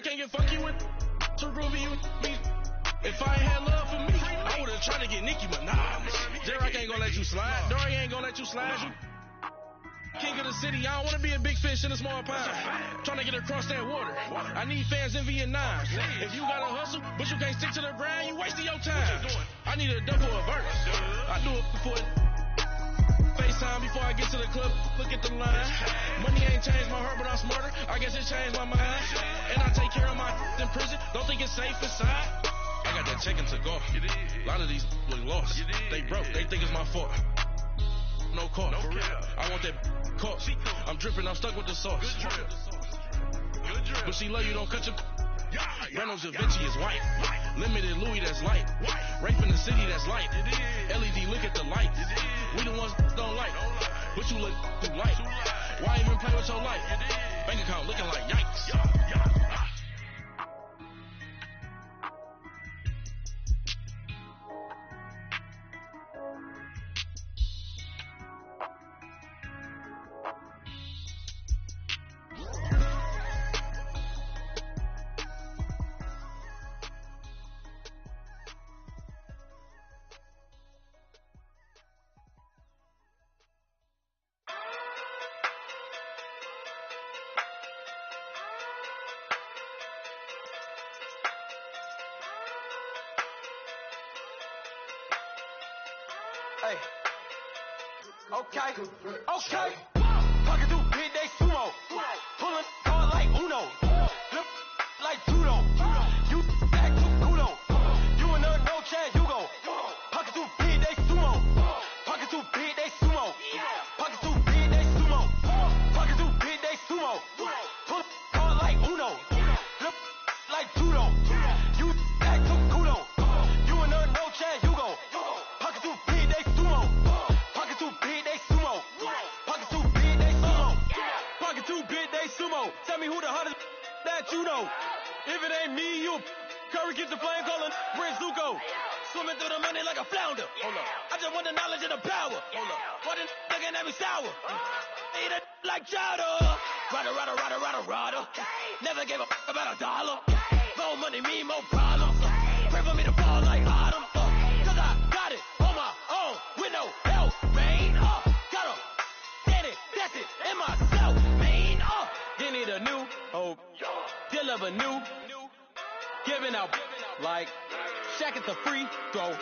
can't get funky with too groovy you me. If I ain't had love for me, I would've tried to get Nicki Minaj. J-Rock ain't gonna let you slide. Dory ain't gonna let you slide. You king of the city, I don't wanna be a big fish in a small pond. Trying to get across that water. I need fans in Vietnam. If you gotta hustle, but you can't stick to the grind, you wasting your time. I need a double or a verse. I do it before FaceTime before I get to the club. Look at the line. Money ain't changed my heart, but I'm smarter. I guess it changed my mind. And I take care of my in prison. Don't think it's safe inside. I got that check-in to go. A lot of these look lost. They broke. They think it's my fault. No call. For real. I want that caught. I'm dripping. I'm stuck with the sauce. But she love you. Don't cut your. Reynolds Da Vinci is white. Limited Louis, that's light. Rape in the city, that's light. LED, look at the light. We the ones don't like. But you look too light. Why even play with your life? Bank account looking like yikes. Hey. Okay. Talking through big day sumo. Pulling hard like Uno. Flip like judo. You act too kudo. You and her no chance, you go. Talking through big day sumo. Talking through big day sumo. Talking through big day sumo. Talking through big day sumo. Pull hard like Uno. Flip like judo. You act too kudo. You and her no chance, you go. Talking through big day sumo. Talking through big day sumo. Talking through big day sumo. Talking through big day sumo. Tell me who the hottest that you know. If it ain't me, you Curry gets the flame calling Prince Zuko. Swimming through the money like a flounder. Hold up. I just want the knowledge and the power. Hold up. Why the looking at me sour? Eat it like chowder. Rada. Never gave a about $1. More money, me, more problems. Pray for me to fall like autumn. Cause I got it on my own with no help, man. Got a steady, that's it, in myself, man. You need a new hope, deal of a new, giving out like Shaq at the free throw.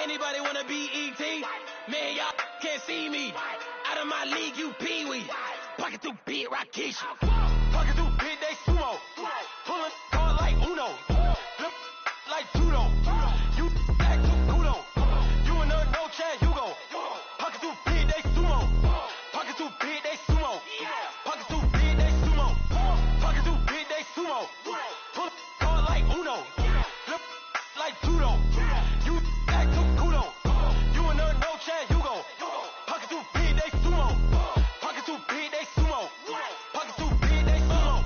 Anybody wanna be E.T.? Man, y'all can't see me. Out of my league, you pee-wee. Pocket through big Rakishi. Pocket through big day sumo. Pulling hard like Uno. Flip like judo. You act too kudo. You and her no chance, you go. Pocket through big day sumo. Pocket through big day sumo. Pocket through big day sumo. Pocket through big day sumo. Pull hard like Uno. Flip like judo. You act too kudo. You and her no chance, you go. Pocket through big day sumo. Pocket through big day sumo. Pocket through big day sumo.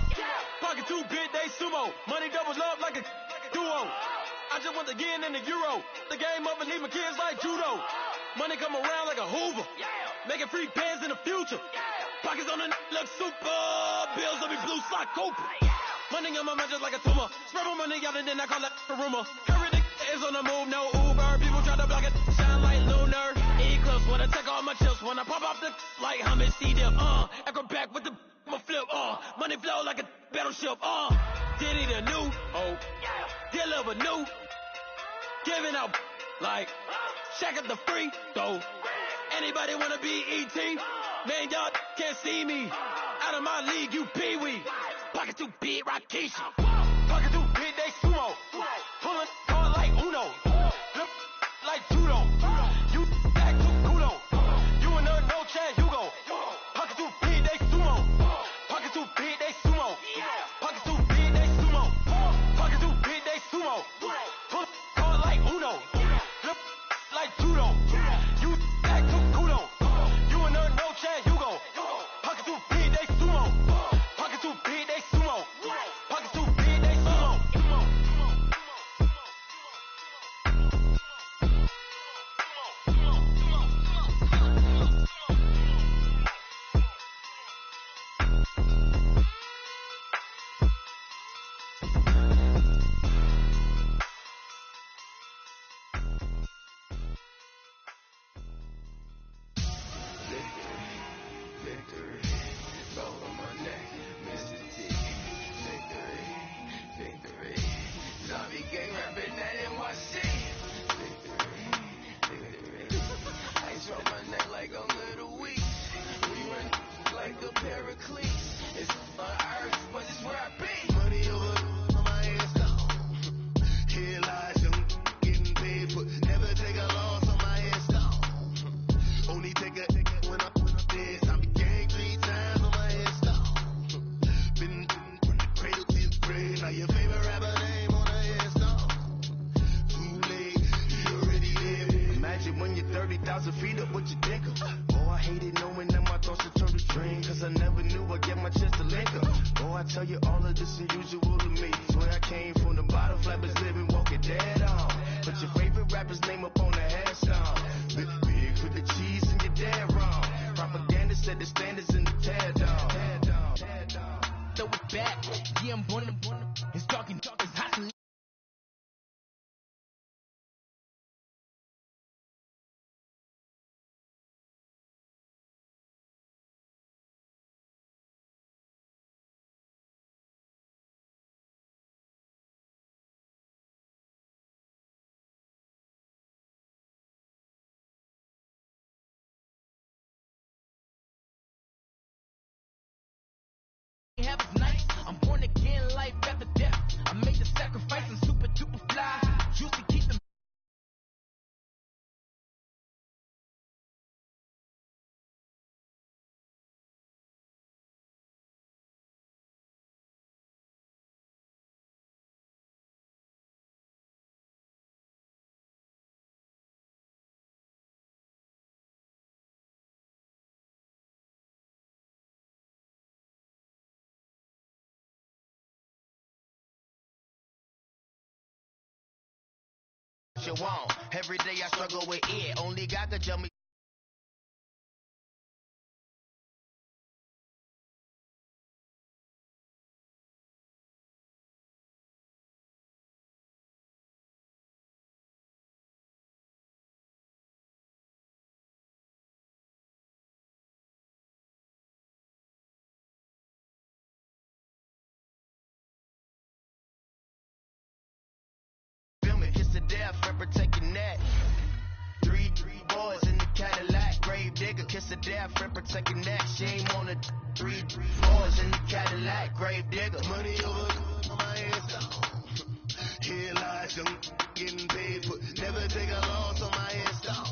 Pocket through big day sumo. Money doubles up like a duo. I just want to get in the Euro. The game up and leave my kids like judo. Money come around like a Hoover. Making free bands in the future. Pockets on the look super. Bills on me blue slot Cooper. Money on my mind just like a tumor. Spread my money out and then I call that a rumor. Curry is on the move, no Uber. People try to block it, shine like lunar. Eclipse when I take all my chips. When I pop off the like hummus, see them. Acrobat with the flip. Money flow like a battleship. Did it a new hope. Deal of a new. Giving out like Shaq at the free throw. Anybody wanna be E.T.? Man, y'all can't see me. Out of my league, you pee-wee. Pocket too big, Rakishi. Pocket too big, they sumo. Pulling hard like Uno. Flip like judo. You act too kudo. You and her no chance, you go. Pocket too big, they sumo. Pocket too big, they sumo. Pocket too big, they sumo. Pocket too big, they sumo. Pull hard like Uno. Flip like judo. You act too kudo. You and her no chance, you go. Pocket too big, they sumo. Pocket too big, they sumo. Pocket too big. cleats. It's on earth, but it's where I be. Money over my hands down. Here lies young, getting paid, but never take a loss on my hands down. Only take a when I'm dead. I be gang 3 times on my hands down. Been from the cradle to the grave. Now your favorite rapper name on the hands down. Too late, you already there. Imagine when you're 30,000 feet up, what you think of? Oh, I hated knowing that my thoughts would turn to dream, cause I never knew I'd get my chance to link up. Oh, I tell you all of this unusual to me. Swear I came from the bottom, flappers living, walking dead on. Put your favorite rapper's name up on the headstone. Big with the cheese and you're dead wrong. Propaganda said the standards in the tear down. Throw it back, yeah, I'm born. It's dark and it's hot. I'm born again, life after death. I made the sacrifice and super duper fly. Used to keep them. You want. Every day I struggle with it. Only God could tell me. Kiss the death, forever take your neck. Three boys in the Cadillac, grave digger, kiss the death, forever take your neck. Shame on the three boys in the Cadillac, grave digger. Money over my hands down. Here lies young, getting paid, but never take a loss on my hands down.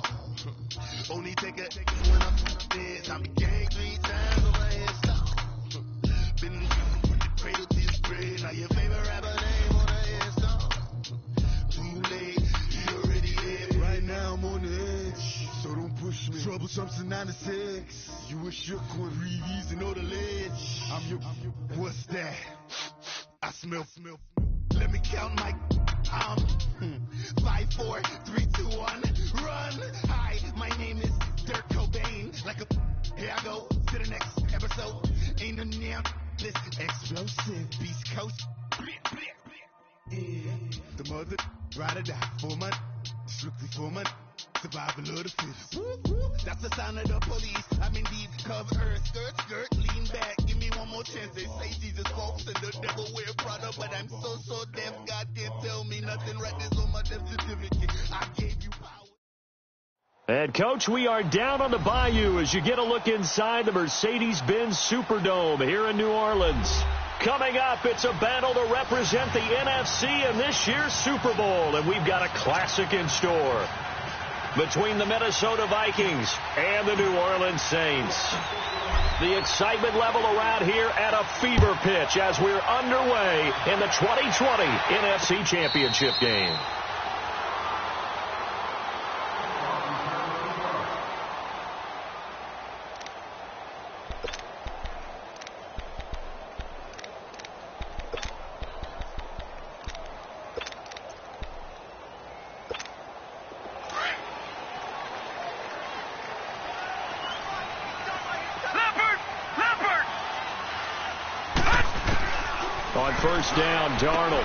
Only take a when I'm dead. I be gang 3 times on my hands down. Been from the cradle to the grave. Now your favorite rapper name on the hands down. Too late, you already there. Right now I'm on the edge, so don't push me. Troublesome 96. You were shook with Reeves and all the ledge. I'm your, what's that? I smell. Let me count my 5, 4, 3, 2, 1, run. Hi, my name is Dirk Cobain. Like a, here I go to the next episode. Ain't no damn this explosive Beast Coast. Yeah. The mother ride or die for my strictly for my survival of the fittest. That's the sound of the police. I'm indeed cover skirt, lean back. Give me one more chance. They say Jesus walks and the devil wear Prada, but I'm so deaf. God can't tell me nothing. Right this on my death certificate. I gave you power. And, Coach, we are down on the bayou as you get a look inside the Mercedes-Benz Superdome here in New Orleans. Coming up, it's a battle to represent the NFC in this year's Super Bowl, and we've got a classic in store between the Minnesota Vikings and the New Orleans Saints. The excitement level around here at a fever pitch as we're underway in the 2020 NFC Championship game. On first down, Darnold.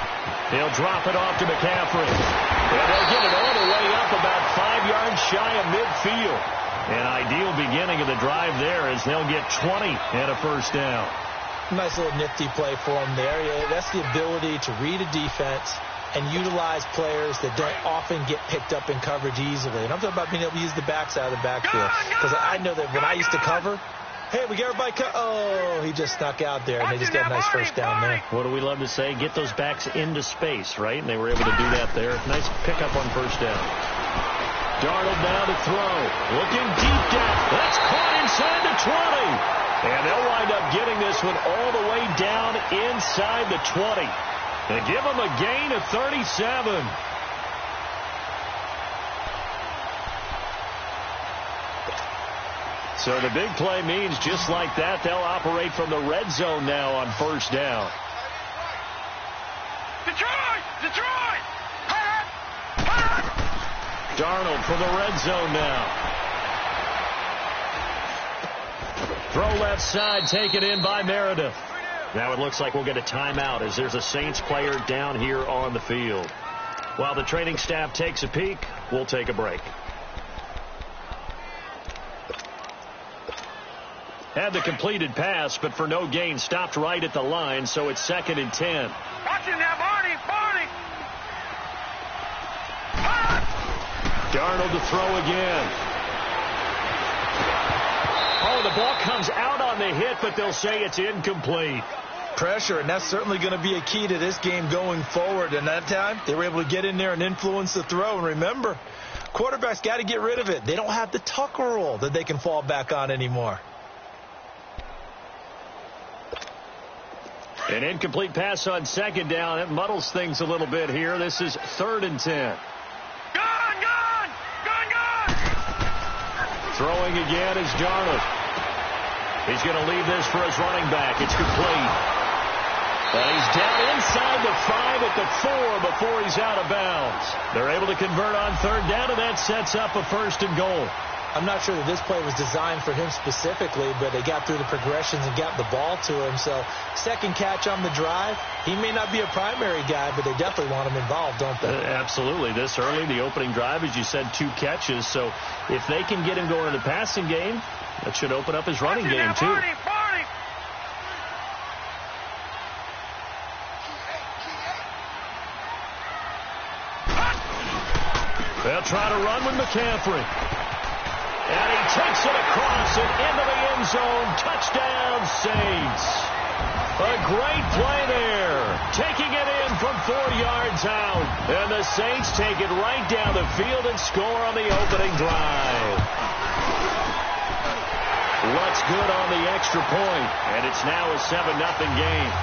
He'll drop it off to McCaffrey. And they'll get it all the way up about 5 yards shy of midfield. An ideal beginning of the drive there as they'll get 20 and a first down. Nice little nifty play for him there. Yeah, that's the ability to read a defense and utilize players that don't often get picked up in coverage easily. And I'm talking about being able to use the backs out of the backfield. Because I know that when I used to cover, Hey, we got everybody oh, he just snuck out there, and they just got a nice first down there. What do we love to say? Get those backs into space, right? And they were able to do that there. Nice pickup on first down. Darnold now to throw. Looking deep down. That's caught inside the 20. And they'll wind up getting this one all the way down inside the 20. And give them a gain of 37. So the big play means just like that, they'll operate from the red zone now on first down. Detroit! Darnold from the red zone now. Throw left side, taken in by Meredith. Now it looks like we'll get a timeout as there's a Saints player down here on the field. While the training staff takes a peek, we'll take a break. Had the completed pass, but for no gain, stopped right at the line, so it's 2nd and 10. Watch him now, Barney! Darnold to throw again. Oh, the ball comes out on the hit, but they'll say it's incomplete. Pressure, and that's certainly going to be a key to this game going forward. And that time, they were able to get in there and influence the throw. And remember, quarterbacks got to get rid of it. They don't have the tuck rule that they can fall back on anymore. An incomplete pass on 2nd down. It muddles things a little bit here. This is 3rd and 10. Throwing again is Darnold. He's going to leave this for his running back. It's complete. And he's down inside the 5 at the 4 before he's out of bounds. They're able to convert on 3rd down, and that sets up a 1st and goal. I'm not sure that this play was designed for him specifically, but they got through the progressions and got the ball to him. So, second catch on the drive. He may not be a primary guy, but they definitely want him involved, don't they? Absolutely. This early, the opening drive, as you said, 2 catches. So, if they can get him going in the passing game, that should open up his running game, too. They'll try to run with McCaffrey. And he takes it across and into the end zone. Touchdown, Saints. A great play there. Taking it in from 4 yards out. And the Saints take it right down the field and score on the opening drive. What's good on the extra point? And it's now a 7-0 game.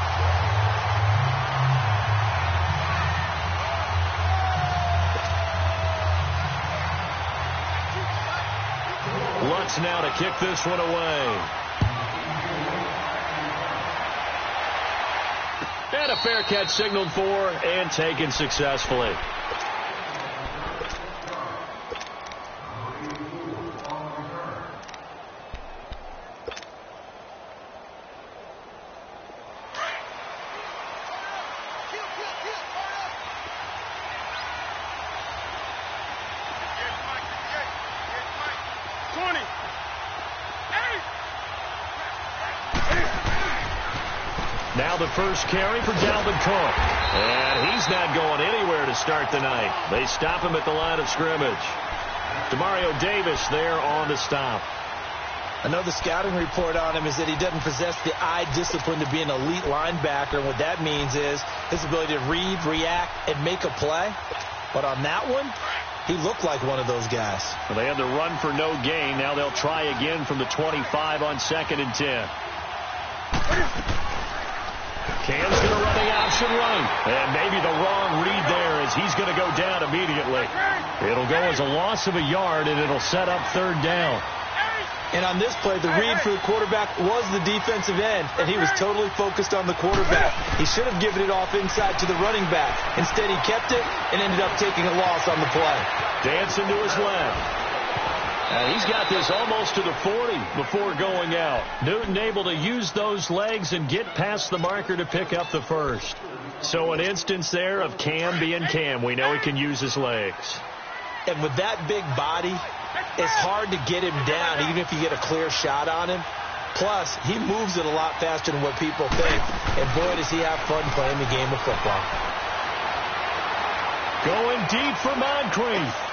Lutz now to kick this one away. And a fair catch signaled for and taken successfully. Now the first carry for Dalvin Cook. And he's not going anywhere to start the night. They stop him at the line of scrimmage. Demario Davis there on the stop. I know the scouting report on him is that he doesn't possess the eye discipline to be an elite linebacker. And what that means is his ability to read, react, and make a play. But on that one, he looked like one of those guys. Well, they had the run for no gain. Now they'll try again from the 25 on 2nd and 10. Cam's going to run the option right. And maybe the wrong read there as he's going to go down immediately. It'll go as a loss of a yard, and it'll set up 3rd down. And on this play, the read for the quarterback was the defensive end, and he was totally focused on the quarterback. He should have given it off inside to the running back. Instead, he kept it and ended up taking a loss on the play. Dancing to his left. And he's got this almost to the 40 before going out. Newton able to use those legs and get past the marker to pick up the first. So an instance there of Cam being Cam. We know he can use his legs. And with that big body, it's hard to get him down, even if you get a clear shot on him. Plus, he moves it a lot faster than what people think. And boy, does he have fun playing the game of football. Going deep for Moncrief.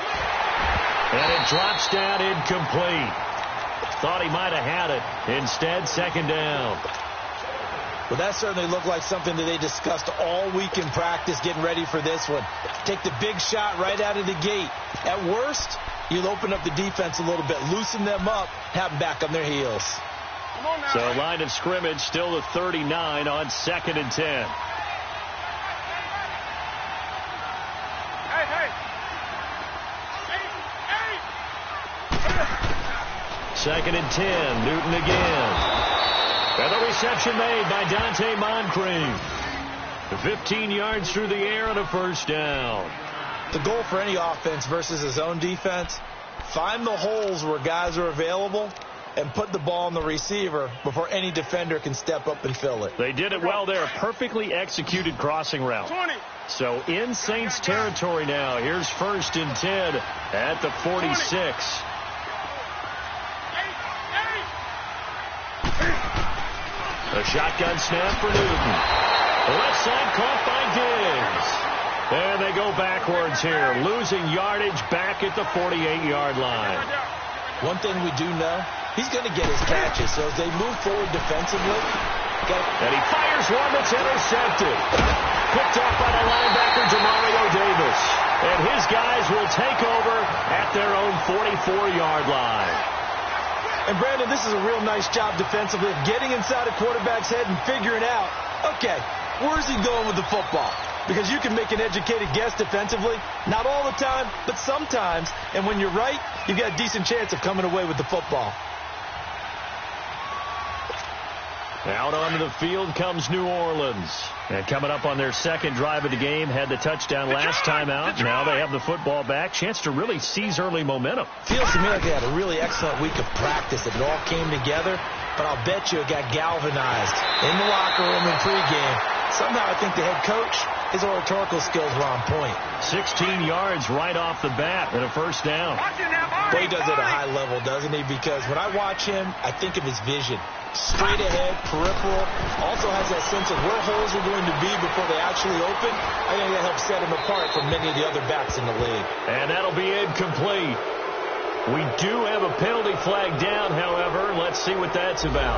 And it drops down incomplete. Thought he might have had it. Instead, second down. Well, that certainly looked like something that they discussed all week in practice getting ready for this one. Take the big shot right out of the gate. At worst, you'll open up the defense a little bit, loosen them up, have them back on their heels. So line of scrimmage still to 39 on 2nd and 10. Second and 10, Newton again. And the reception made by Dante Moncrief. 15 yards through the air and a first down. The goal for any offense versus his own defense, find the holes where guys are available and put the ball on the receiver before any defender can step up and fill it. They did it well there. Perfectly executed crossing route. So in Saints territory now. Here's 1st and 10 at the 46. A shotgun snap for Newton. The left side caught by Diggs. And they go backwards here, losing yardage back at the 48-yard line. One thing we do know, he's going to get his catches. So as they move forward defensively, and he fires one that's intercepted. Picked off by the linebacker, Demario Davis. And his guys will take over at their own 44-yard line. And, Brandon, this is a real nice job defensively of getting inside a quarterback's head and figuring out, okay, where's he going with the football? Because you can make an educated guess defensively, not all the time, but sometimes. And when you're right, you've got a decent chance of coming away with the football. Out onto the field comes New Orleans. And coming up on their second drive of the game, had the touchdown last time out. Now they have the football back. Chance to really seize early momentum. Feels to me like they had a really excellent week of practice. It all came together, but I'll bet you it got galvanized in the locker room in pregame. Somehow I think the head coach, his oratorical skills were on point. 16 yards right off the bat and a first down. But he does it at a high level, doesn't he? Because when I watch him, I think of his vision. Straight ahead, peripheral, also has that sense of where holes are going to be before they actually open. I think that helps set him apart from many of the other backs in the league. And that'll be incomplete. We do have a penalty flag down, however. Let's see what that's about.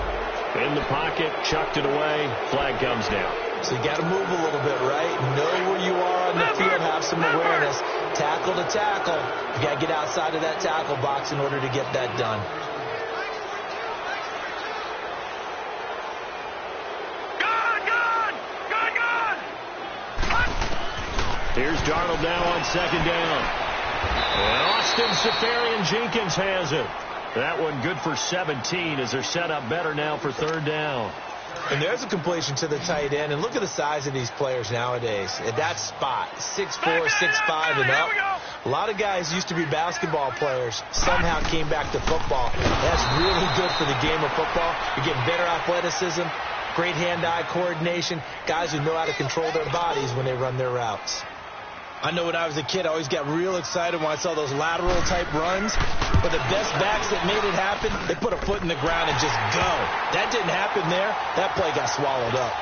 In the pocket, chucked it away, flag comes down. So you got to move a little bit, right? Know where you are on the field, have some awareness. Tackle to tackle. You got to get outside of that tackle box in order to get that done. Here's Darnold now on second down. And Austin Seferian-Jenkins has it. That one good for 17 as they're set up better now for third down. And there's a completion to the tight end. And look at the size of these players nowadays. At that spot, 6'4", 6'5", and up. A lot of guys used to be basketball players, somehow came back to football. That's really good for the game of football. You're getting better athleticism, great hand-eye coordination, guys who know how to control their bodies when they run their routes. I know when I was a kid, I always got real excited when I saw those lateral-type runs. But the best backs that made it happen, they put a foot in the ground and just go. That didn't happen there. That play got swallowed up.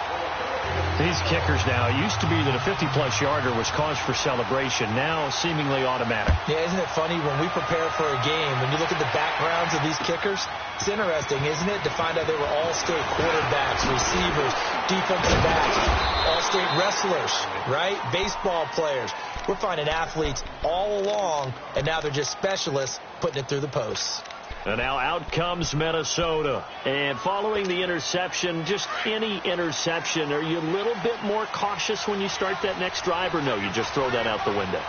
These kickers now, it used to be that a 50-plus yarder was cause for celebration. Now, seemingly automatic. Yeah, isn't it funny when we prepare for a game, when you look at the backgrounds of these kickers, it's interesting, isn't it, to find out they were all-state quarterbacks, receivers, defensive backs, all-state wrestlers, right? Baseball players. We're finding athletes all along, and now they're just specialists putting it through the posts. And now out comes Minnesota. And following the interception, just any interception, are you a little bit more cautious when you start that next drive, or no, you just throw that out the window?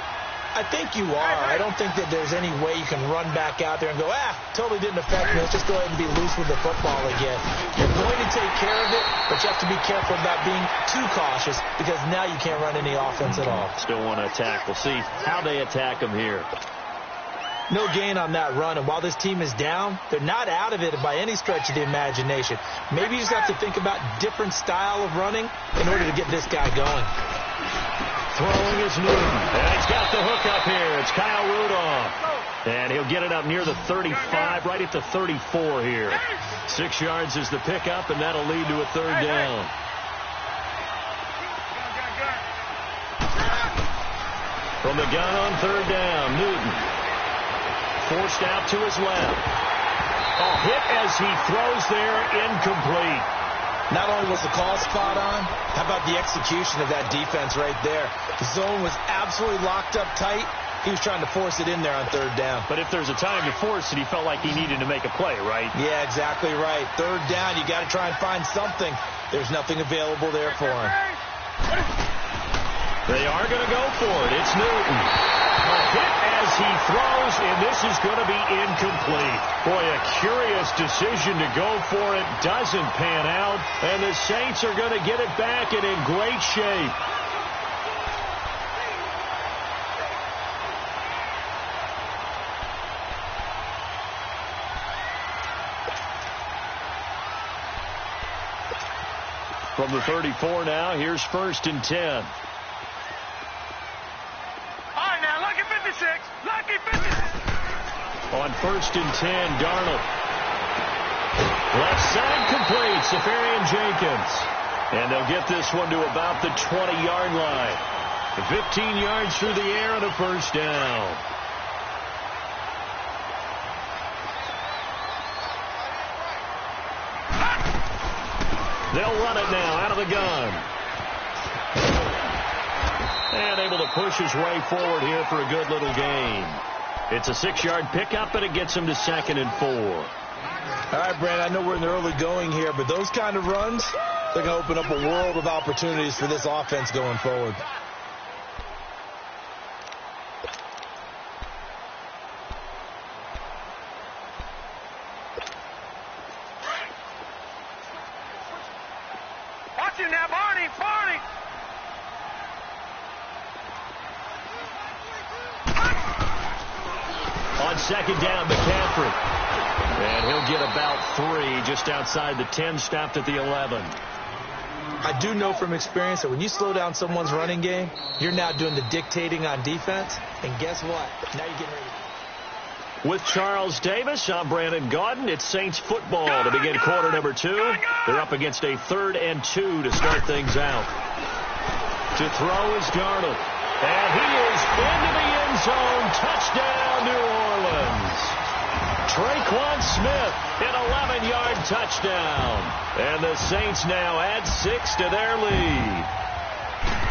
I think you are. I don't think that there's any way you can run back out there and go, totally didn't affect me. Let's just go ahead and be loose with the football again. You're going to take care of it, but you have to be careful about being too cautious because now you can't run any offense at all. Still want to attack. We'll see how they attack them here. No gain on that run, and while this team is down, they're not out of it by any stretch of the imagination. Maybe you just have to think about different style of running in order to get this guy going. Throwing is Newton, and he's got the hook up here. It's Kyle Rudolph, and he'll get it up near the 35, right at the 34 here. 6 yards is the pickup, and that'll lead to a third down. From the gun on third down, Newton. Forced out to his left. A hit as he throws there, incomplete. Not only was the call spot on, how about the execution of that defense right there? The zone was absolutely locked up tight. He was trying to force it in there on third down. But if there's a time to force it, he felt like he needed to make a play, right? Yeah, exactly right. Third down, you got to try and find something. There's nothing available there for him. They are going to go for it. It's Newton. A hit as he throws, and this is going to be incomplete. Boy, a curious decision to go for it. Doesn't pan out, and the Saints are going to get it back and in great shape. From the 34 now, here's 1st and 10. All right, now, lucky 56. Lucky 56. On 1st and 10, Darnold. Left side complete, Safarian Jenkins. And they'll get this one to about the 20-yard line. 15 yards through the air and a first down. They'll run it now out of the gun. And able to push his way forward here for a good little gain. It's a 6-yard pickup, and it gets him to 2nd and 4. All right, Brandon, I know we're in the early going here, but those kind of runs, they're going to open up a world of opportunities for this offense going forward. Watch it now, Barney. On 2nd down, McCaffrey. And he'll get about 3 just outside the 10, stopped at the 11. I do know from experience that when you slow down someone's running game, you're now doing the dictating on defense. And guess what? Now you're getting ready. With Charles Davis, I'm Brandon Gaudin. It's Saints football to begin quarter number 2. They're up against a 3rd and 2 to start things out. To throw is Darnold. And he is into the end zone. Touchdown, New Orleans. Traquan Smith, an 11-yard touchdown. And the Saints now add 6 to their lead.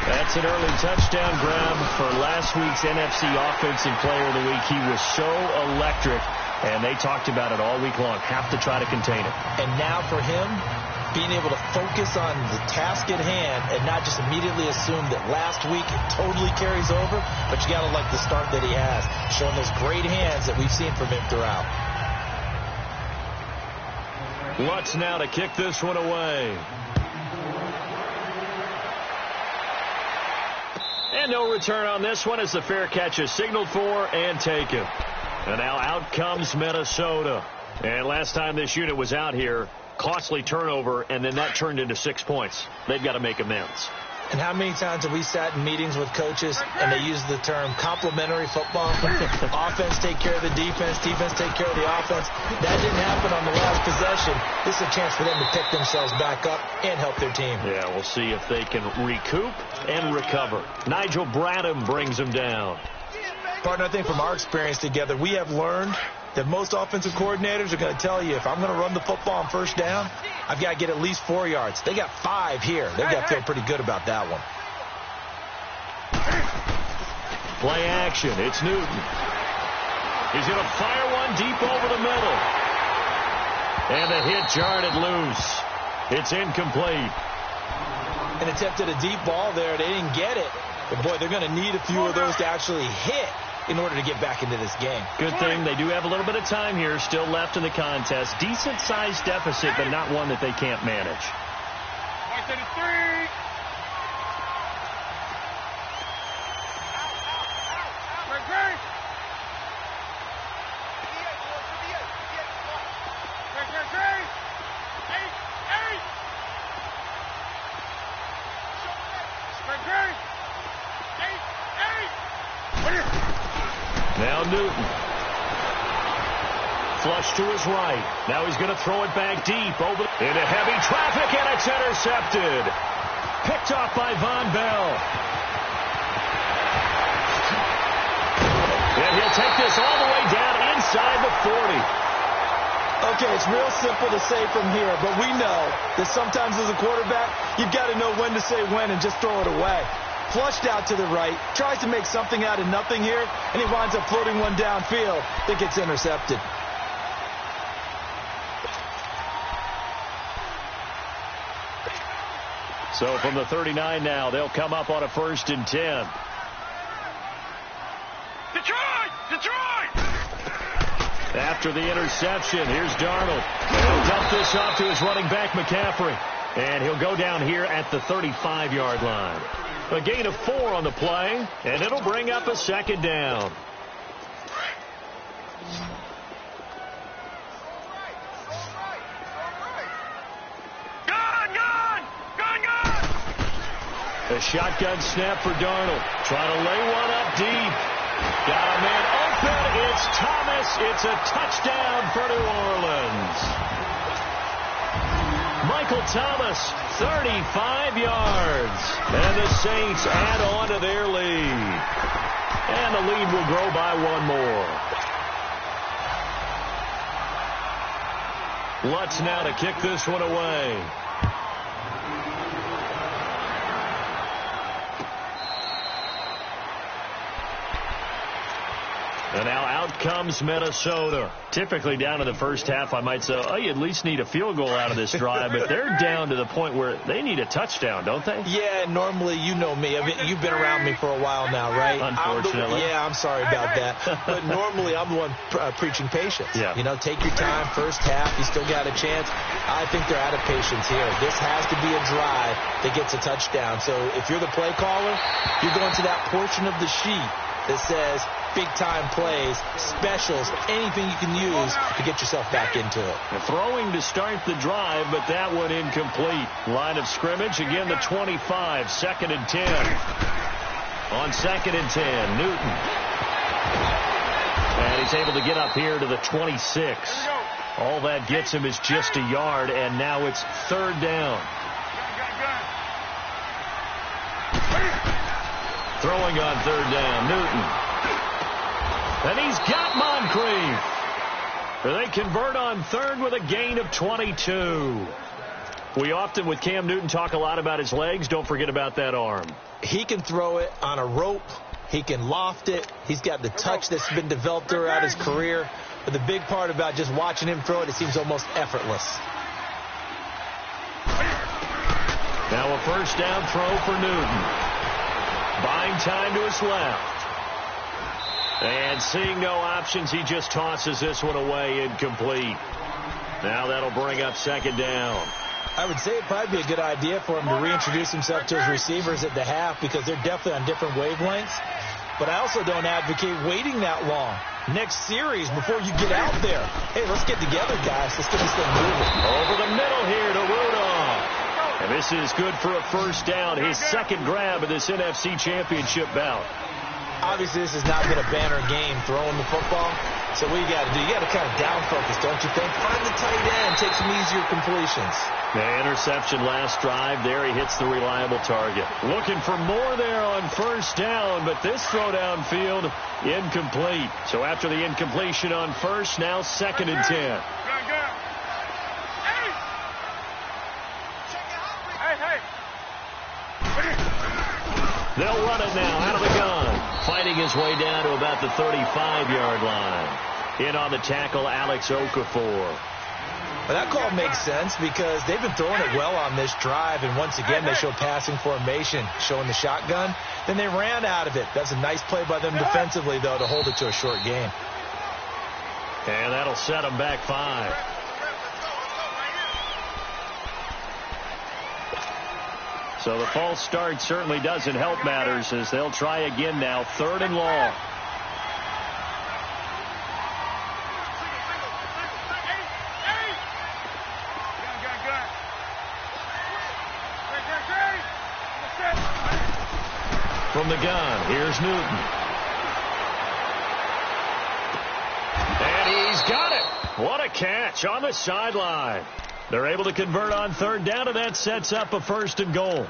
That's an early touchdown grab for last week's NFC Offensive Player of the Week. He was so electric, and they talked about it all week long. Have to try to contain it. And now for him, being able to focus on the task at hand and not just immediately assume that last week it totally carries over, but you got to like the start that he has, showing those great hands that we've seen from him throughout. Lutz now to kick this one away. And no return on this one as the fair catch is signaled for and taken. And now out comes Minnesota. And last time this unit was out here, costly turnover, and then that turned into 6 points. They've got to make amends. And how many times have we sat in meetings with coaches and they use the term complementary football? Offense take care of the defense, defense take care of the offense. That didn't happen on the last possession. This is a chance for them to pick themselves back up and help their team. Yeah, we'll see if they can recoup and recover. Nigel Bradham brings them down. Partner, I think from our experience together, we have learned that most offensive coordinators are going to tell you, if I'm going to run the football on 1st down, I've got to get at least 4 yards. They got 5 here. They've got to feel pretty good about that one. Play action. It's Newton. He's going to fire one deep over the middle. And the hit jarred it loose. It's incomplete. And attempted a deep ball there. They didn't get it. But, boy, they're going to need a few of those to actually hit in order to get back into this game. Good thing they do have a little bit of time here still left in the contest. Decent-sized deficit, but not one that they can't manage. Now Newton. Flush to his right. Now he's going to throw it back deep over into heavy traffic, and it's intercepted. Picked off by Von Bell. And he'll take this all the way down inside the 40. Okay, it's real simple to say from here, but we know that sometimes as a quarterback, you've got to know when to say when and just throw it away. Flushed out to the right, tries to make something out of nothing here, and he winds up floating one downfield that gets intercepted. So from the 39 now, they'll come up on a 1st and 10. Detroit! After the interception, here's Darnold. He'll dump this off to his running back, McCaffrey. And he'll go down here at the 35-yard line. A gain of 4 on the play, and it'll bring up a 2nd down. A shotgun snap for Darnold. Trying to lay one up deep. Got a man open. It's Thomas. It's a touchdown for New Orleans. Michael Thomas, 35 yards. And the Saints add on to their lead. And the lead will grow by 1 more. Lutz now to kick this one away. And now out comes Minnesota. Typically down in the first half, I might say, oh, you at least need a field goal out of this drive. But they're down to the point where they need a touchdown, don't they? Yeah, normally, you know me. I mean, you've been around me for a while now, right? Unfortunately. I'm sorry about that. But normally, I'm the one preaching patience. Yeah. You know, take your time. First half, you still got a chance. I think they're out of patience here. This has to be a drive that gets a touchdown. So if you're the play caller, you're going to that portion of the sheet that says big-time plays, specials, anything you can use to get yourself back into it. Throwing to start the drive, but that one incomplete. Line of scrimmage, again the 25, 2nd and 10. On 2nd and 10, Newton. And he's able to get up here to the 26. All that gets him is just a yard, and now it's 3rd down. Throwing on 3rd down, Newton. And he's got Moncrief. They convert on 3rd with a gain of 22. We often, with Cam Newton, talk a lot about his legs. Don't forget about that arm. He can throw it on a rope. He can loft it. He's got the touch that's been developed throughout his career. But the big part about just watching him throw it, it seems almost effortless. Now a 1st down throw for Newton. Buying time to his left. And seeing no options, he just tosses this one away, incomplete. Now that'll bring up 2nd down. I would say it'd probably be a good idea for him to reintroduce himself to his receivers at the half because they're definitely on different wavelengths. But I also don't advocate waiting that long. Next series, before you get out there, hey, let's get together, guys. Let's get this thing moving. Over the middle here to Rudolph. And this is good for a 1st down. His 2nd grab of this NFC Championship bout. Obviously, this has not been a banner game throwing the football. So what you got to do, you got to kind of down focus, don't you think? Find the tight end, take some easier completions. The interception last drive there. He hits the reliable target. Looking for more there on 1st down, but this throw downfield incomplete. So after the incompletion on 1st, now 2nd and 10. They'll run it now out of the gun. Fighting his way down to about the 35-yard line. In on the tackle, Alex Okafor. Well, that call makes sense because they've been throwing it well on this drive, and once again they show passing formation, showing the shotgun. Then they ran out of it. That's a nice play by them defensively, though, to hold it to a short game. And that'll set them back 5. So the false start certainly doesn't help matters as they'll try again now. 3rd and long. From the gun, here's Newton. And he's got it. What a catch on the sideline. They're able to convert on 3rd down, and that sets up a 1st and goal.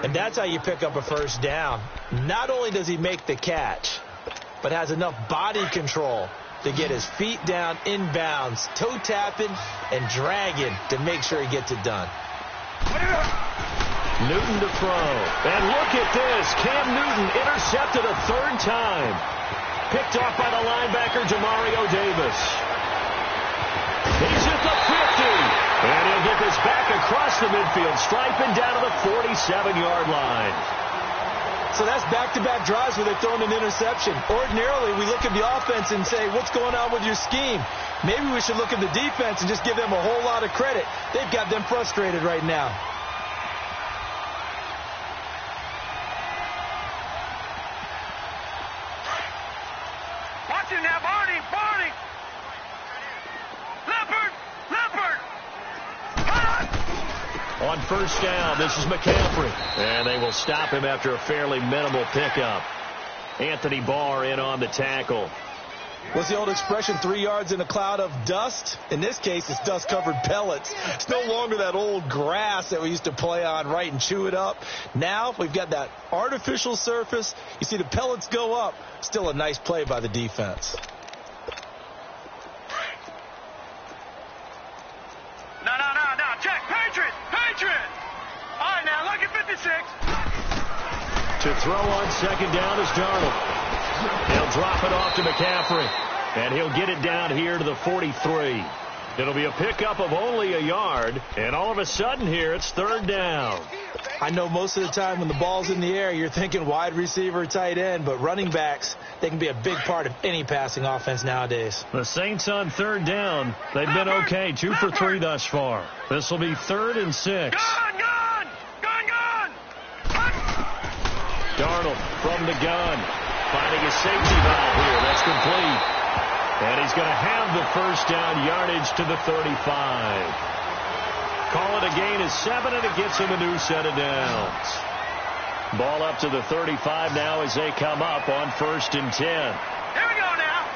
And that's how you pick up a 1st down. Not only does he make the catch, but has enough body control to get his feet down inbounds, toe tapping and dragging to make sure he gets it done. Newton to throw. And look at this. Cam Newton intercepted a third time. Picked off by the linebacker, Demario Davis. He's at the 50. And he'll get this back across the midfield stripe and down to the 47-yard line. So that's back-to-back drives where they're throwing an interception. Ordinarily, we look at the offense and say, what's going on with your scheme? Maybe we should look at the defense and just give them a whole lot of credit. They've got them frustrated right now. Watch it now, Barney! Leopard! On first down, this is McCaffrey. And they will stop him after a fairly minimal pickup. Anthony Barr in on the tackle. What's the old expression, 3 yards in a cloud of dust? In this case, it's dust-covered pellets. It's no longer that old grass that we used to play on, right, and chew it up. Now we've got that artificial surface. You see the pellets go up. Still a nice play by the defense. No. Check. Patriot. All right, now, look at 56. To throw on second down is Darnold. He'll drop it off to McCaffrey. And he'll get it down here to the 43. It'll be a pickup of only a yard. And all of a sudden here, it's third down. I know most of the time when the ball's in the air, you're thinking wide receiver, tight end, but running backs, they can be a big part of any passing offense nowadays. The Saints on third down. They've been okay, 2 for 3 thus far. This will be 3rd and 6. Gun! Darnold from the gun. Finding a safety valve here. That's complete. And he's going to have the first down yardage to the 35. Call it a gain of 7, and it gets him a new set of downs. Ball up to the 35 now as they come up on 1st and 10. Here we go now.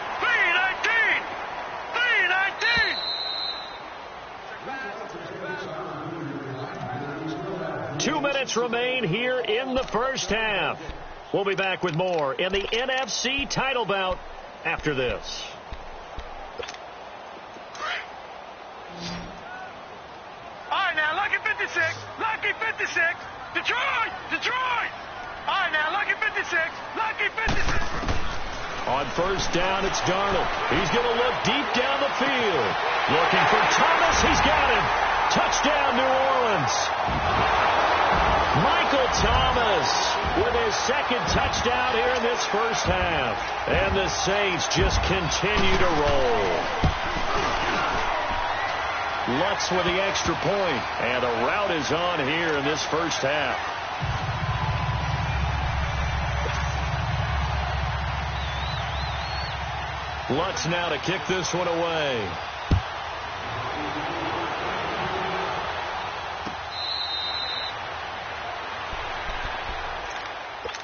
3-19. 2 minutes remain here in the first half. We'll be back with more in the NFC title bout after this. All right, now, lucky 56. Detroit. All right, now, lucky 56. On first down, it's Darnold. He's going to look deep down the field. Looking for Thomas. He's got him. Touchdown, New Orleans. Michael Thomas with his second touchdown here in this first half. And the Saints just continue to roll. Lutz with the extra point. And the rout is on here in this first half. Lutz now to kick this one away.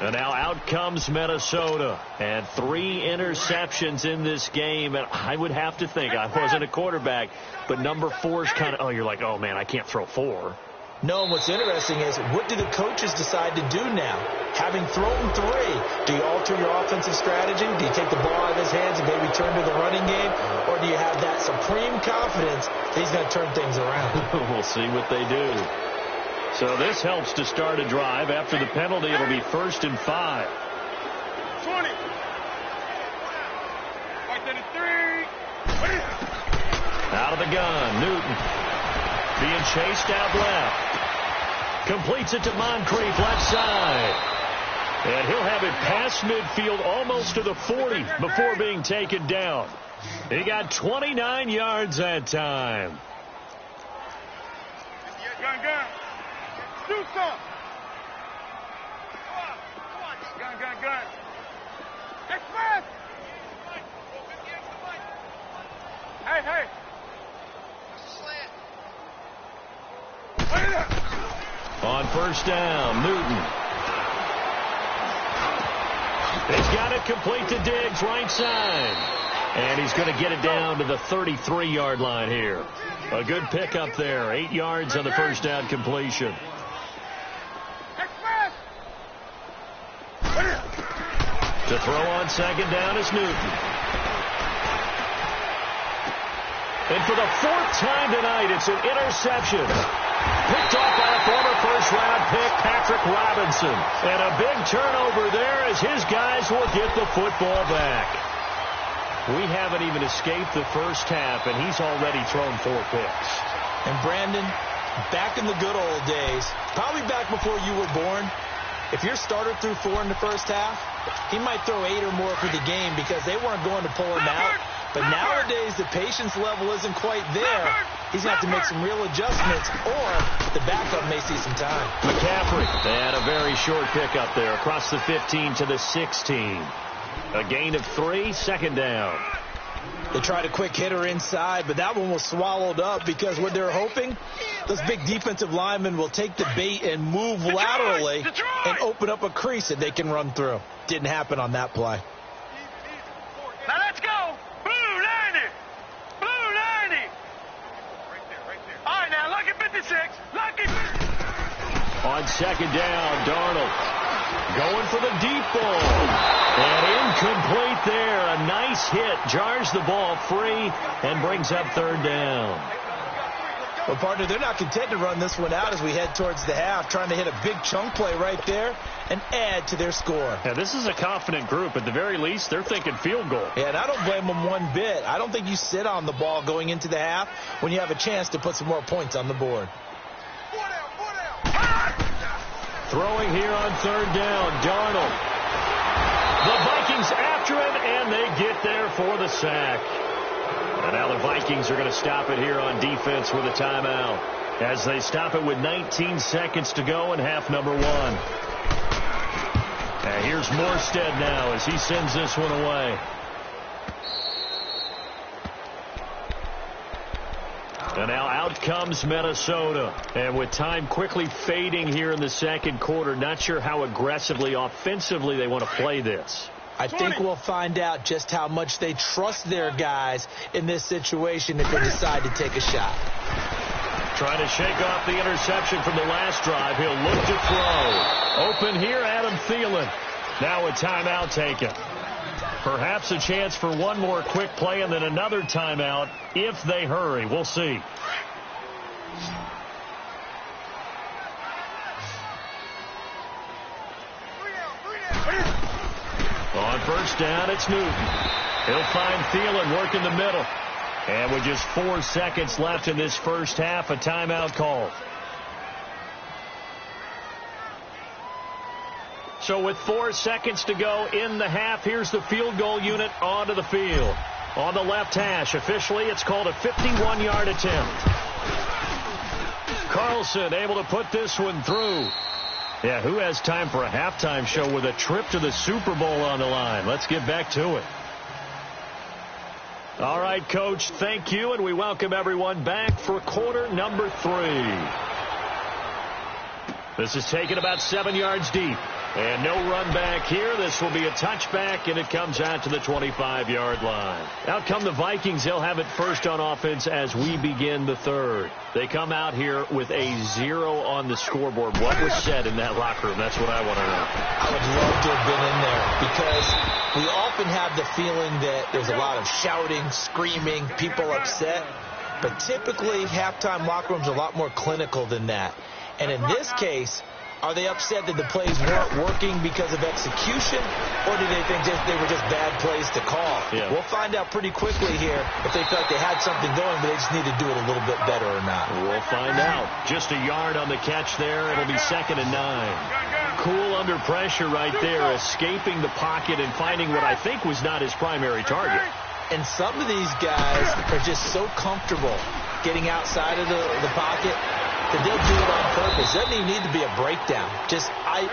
And now out comes Minnesota. And 3 interceptions in this game. And I would have to think, I wasn't a quarterback, but number 4 is kind of, oh, you're like, oh, man, I can't throw 4. No, and what's interesting is, what do the coaches decide to do now? Having thrown 3, do you alter your offensive strategy? Do you take the ball out of his hands and maybe turn to the running game? Or do you have that supreme confidence that he's going to turn things around? We'll see what they do. So this helps to start a drive. After the penalty, it'll be 1st and 5. 20. 3. Out of the gun, Newton. Being chased out left. Completes it to Moncrief left side. And he'll have it past midfield almost to the 40 before being taken down. He got 29 yards that time. Gun. Do something. Gun. Express. Hey. On first down, Newton. He's got it complete to Diggs, right side. And he's going to get it down to the 33-yard line here. A good pickup there. 8 yards on the first down completion. To throw on second down is Newton. And for the fourth time tonight, it's an interception. Picked off by a former first-round pick, Patrick Robinson. And a big turnover there as his guys will get the football back. We haven't even escaped the first half, and he's already thrown 4 picks. And Brandon, back in the good old days, probably back before you were born, if your starter threw 4 in the first half, he might throw 8 or more for the game because they weren't going to pull him out. But nowadays, the patience level isn't quite there. He's going to have to make some real adjustments, or the backup may see some time. McCaffrey, and a very short pickup there across the 15 to the 16. A gain of 3, second down. They tried a quick hitter inside, but that one was swallowed up because what they're hoping, those big defensive linemen will take the bait and move laterally and open up a crease that they can run through. Didn't happen on that play. Now let's go. Blue 90. Blue 90. Right there. All right, now lucky 56. Lucky 56. On second down, Darnold going for the deep ball. And incomplete there. A nice hit. Jars the ball free and brings up third down. Well, partner, they're not content to run this one out as we head towards the half, trying to hit a big chunk play right there and add to their score. Yeah, this is a confident group. At the very least, they're thinking field goal. Yeah, and I don't blame them one bit. I don't think you sit on the ball going into the half when you have a chance to put some more points on the board. Throwing here on third down, Darnold. The Vikings after him, and they get there for the sack. And now the Vikings are going to stop it here on defense with a timeout as they stop it with 19 seconds to go in half number 1. And here's Morstead now as he sends this one away. And now out comes Minnesota. And with time quickly fading here in the second quarter, not sure how aggressively, offensively they want to play this. I think we'll find out just how much they trust their guys in this situation if they decide to take a shot. Trying to shake off the interception from the last drive. He'll look to throw. Open here, Adam Thielen. Now a timeout taken. Perhaps a chance for one more quick play and then another timeout if they hurry. We'll see. On first down, it's Newton. He'll find Thielen working the middle. And with just 4 seconds left in this first half, a timeout called. So with 4 seconds to go in the half, here's the field goal unit onto the field. On the left hash, officially, it's called a 51-yard attempt. Carlson able to put this one through. Yeah, who has time for a halftime show with a trip to the Super Bowl on the line? Let's get back to it. All right, Coach, thank you, and we welcome everyone back for quarter number 3. This is taken about 7 yards deep. And no run back here. This will be a touchback, and it comes out to the 25-yard line. Out come the Vikings. They'll have it first on offense as we begin the third. They come out here with a 0 on the scoreboard. What was said in that locker room? That's what I want to know. I would love to have been in there because we often have the feeling that there's a lot of shouting, screaming, people upset. But typically, halftime locker rooms are a lot more clinical than that. And in this case, are they upset that the plays weren't working because of execution, or do they think they were just bad plays to call? Yeah. We'll find out pretty quickly here if they feel like they had something going, but they just need to do it a little bit better or not. We'll find out. Just a yard on the catch there. It'll be 2nd and 9. Cool under pressure right there, escaping the pocket and finding what I think was not his primary target. And some of these guys are just so comfortable getting outside of the pocket that they'll do it on purpose. It doesn't even need to be a breakdown.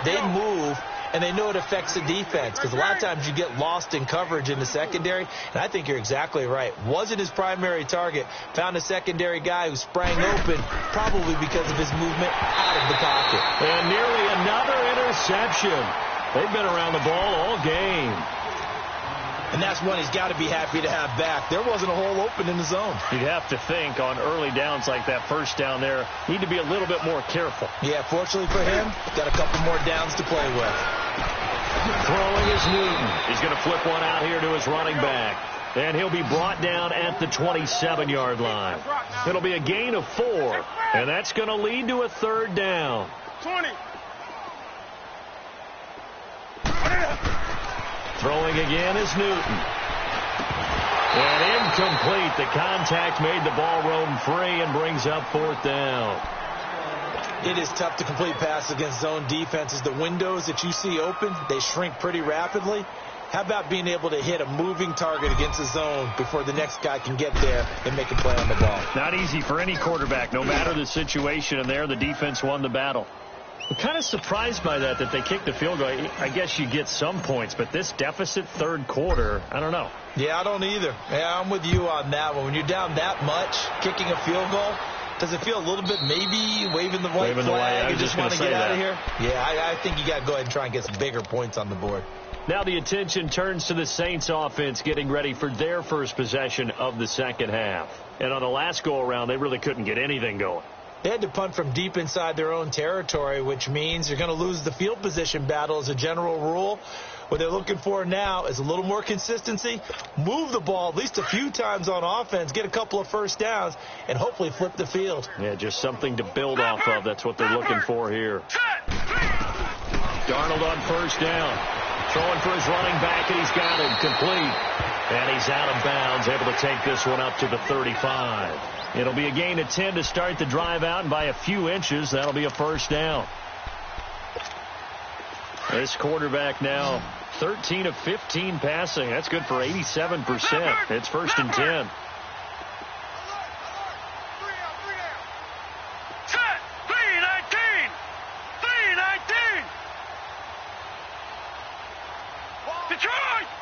They move, and they know it affects the defense because a lot of times you get lost in coverage in the secondary, and I think you're exactly right. Wasn't his primary target. Found a secondary guy who sprang open probably because of his movement out of the pocket. And nearly another interception. They've been around the ball all game. And that's one he's got to be happy to have back. There wasn't a hole open in the zone. You'd have to think on early downs like that first down there, need to be a little bit more careful. Yeah, fortunately for him, got a couple more downs to play with. Throwing is Newton. He's going to flip one out here to his running back. And he'll be brought down at the 27-yard line. It'll be a gain of 4, and that's going to lead to a third down. 20. Throwing again is Newton. And incomplete. The contact made the ball roam free and brings up fourth down. It is tough to complete passes against zone defenses. The windows that you see open, they shrink pretty rapidly. How about being able to hit a moving target against a zone before the next guy can get there and make a play on the ball? Not easy for any quarterback, no matter the situation. And there, the defense won the battle. I'm kind of surprised by that they kicked the field goal. I guess you get some points, but this deficit third quarter, I don't know. Yeah, I don't either. Yeah, I'm with you on that one. When you're down that much, kicking a field goal, does it feel a little bit maybe waving the white flag and just want to get out of here? Yeah, I think you got to go ahead and try and get some bigger points on the board. Now the attention turns to the Saints offense getting ready for their first possession of the second half. And on the last go-around, they really couldn't get anything going. They had to punt from deep inside their own territory, which means you're going to lose the field position battle as a general rule. What they're looking for now is a little more consistency, move the ball at least a few times on offense, get a couple of first downs, and hopefully flip the field. Yeah, just something to build off of. That's what they're looking for here. Darnold on first down. Throwing for his running back, and he's got him complete. And he's out of bounds, able to take this one up to the 35. It'll be a gain of 10 to start the drive out, and by a few inches, that'll be a first down. This quarterback now 13 of 15 passing. That's good for 87%. It's first and 10.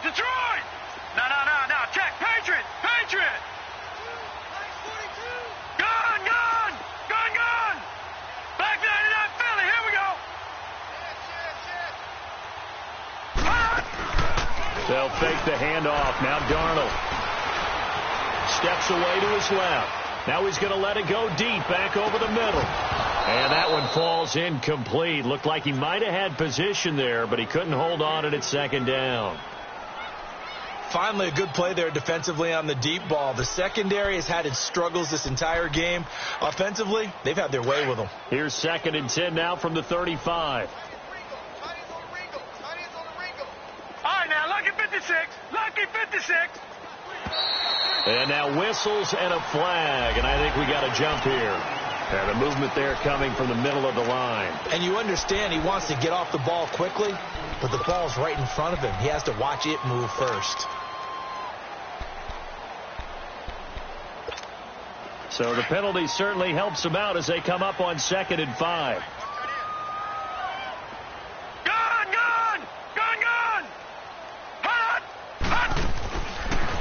Detroit! No. Check. Patriot! Gun! Back 99 Philly, here we go! They'll fake the handoff. Now Darnold steps away to his left. Now he's going to let it go deep, back over the middle. And that one falls incomplete. Looked like he might have had position there, but he couldn't hold on at second down. Finally, a good play there defensively on the deep ball. The secondary has had its struggles this entire game. Offensively, they've had their way with them. Here's second and 10 now from the 35. All right, now, lucky 56. And now whistles and a flag, and I think we got a jump here. And a movement there coming from the middle of the line. And you understand he wants to get off the ball quickly, but the ball's right in front of him. He has to watch it move first. So the penalty certainly helps them out as they come up on 2nd and 5.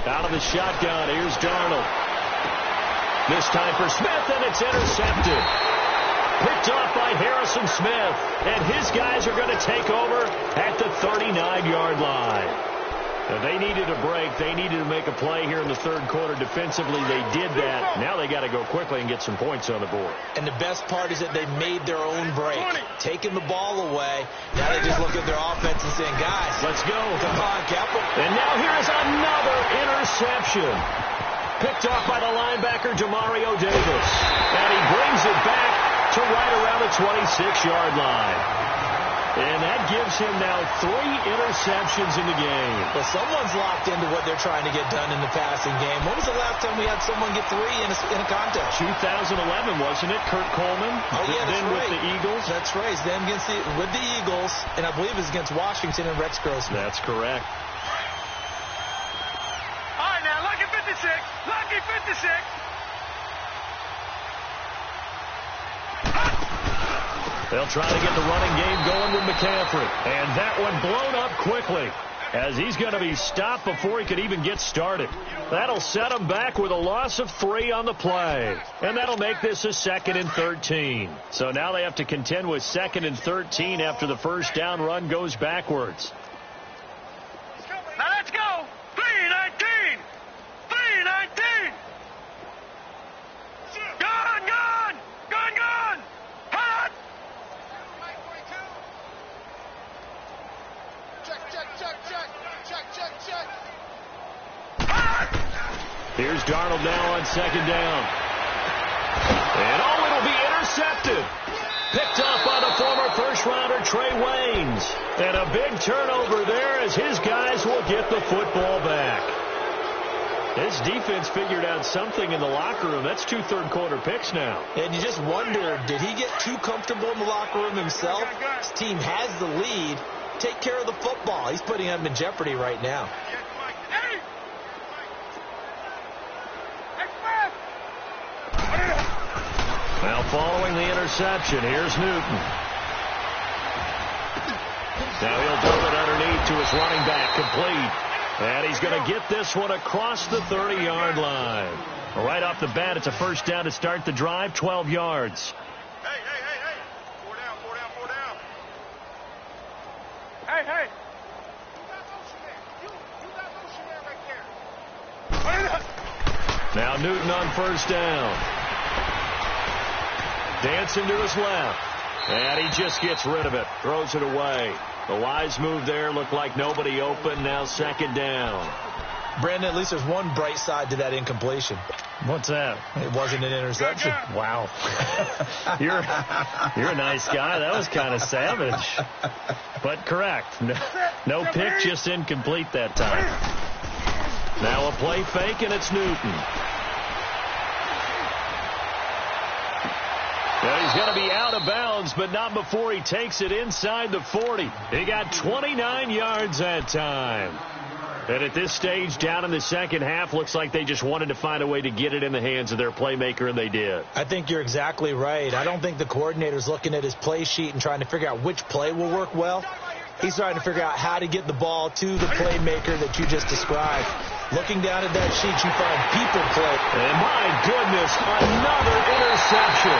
Out of the shotgun, here's Darnold. This time for Smith, and it's intercepted. Picked off by Harrison Smith, and his guys are going to take over at the 39-yard line. Now, they needed a break. They needed to make a play here in the third quarter. Defensively, they did that. Now they got to go quickly and get some points on the board. And the best part is that they made their own break, taking the ball away. Now they just look at their offense and saying, guys, let's go. Come on, Capital. And now here's another interception. Picked off by the linebacker, Demario Davis. And he brings it back to right around the 26-yard line. And that gives him now 3 interceptions in the game. Well, someone's locked into what they're trying to get done in the passing game. When was the last time we had someone get 3 in a contest? 2011, wasn't it? Kurt Coleman. Oh, yeah, that's then right. with the Eagles. That's right. Then with the Eagles, and I believe it was against Washington and Rex Grossman. That's correct. All right, now, lucky 56. Lucky 56. They'll try to get the running game going with McCaffrey. And that one blown up quickly as he's going to be stopped before he could even get started. That'll set him back with a loss of 3 on the play. And that'll make this a 2nd and 13. So now they have to contend with 2nd and 13 after the first down run goes backwards. Now let's go. 3-19. 3-19. Gun. Hot. Check. Darnold now on second down. And it'll be intercepted. Picked off by the former first-rounder Trey Waynes. And a big turnover there as his guys will get the football back. His defense figured out something in the locker room. That's 2 third-quarter picks now. And you just wonder, did he get too comfortable in the locker room himself? His team has the lead. Take care of the football. He's putting them in jeopardy right now. Now following the interception, here's Newton. Now he'll throw it underneath to his running back, complete. And he's going to get this one across the 30-yard line. Right off the bat, it's a first down to start the drive, 12 yards. Hey. 4 down. Hey. You got motion there right there. Now Newton on first down. Dancing to his left. And he just gets rid of it. Throws it away. The wise move there. Looked like nobody open. Now second down. Brandon, at least there's one bright side to that incompletion. What's that? It wasn't an interception. Wow. You're a nice guy. That was kind of savage. But correct. No pick, just incomplete that time. Now a play fake, and it's Newton. Well, he's going to be out of bounds, but not before he takes it inside the 40. He got 29 yards that time. And at this stage, down in the second half, looks like they just wanted to find a way to get it in the hands of their playmaker, and they did. I think you're exactly right. I don't think the coordinator's looking at his play sheet and trying to figure out which play will work well. He's trying to figure out how to get the ball to the playmaker that you just described. Looking down at that sheet, you find people play. And my goodness, another interception.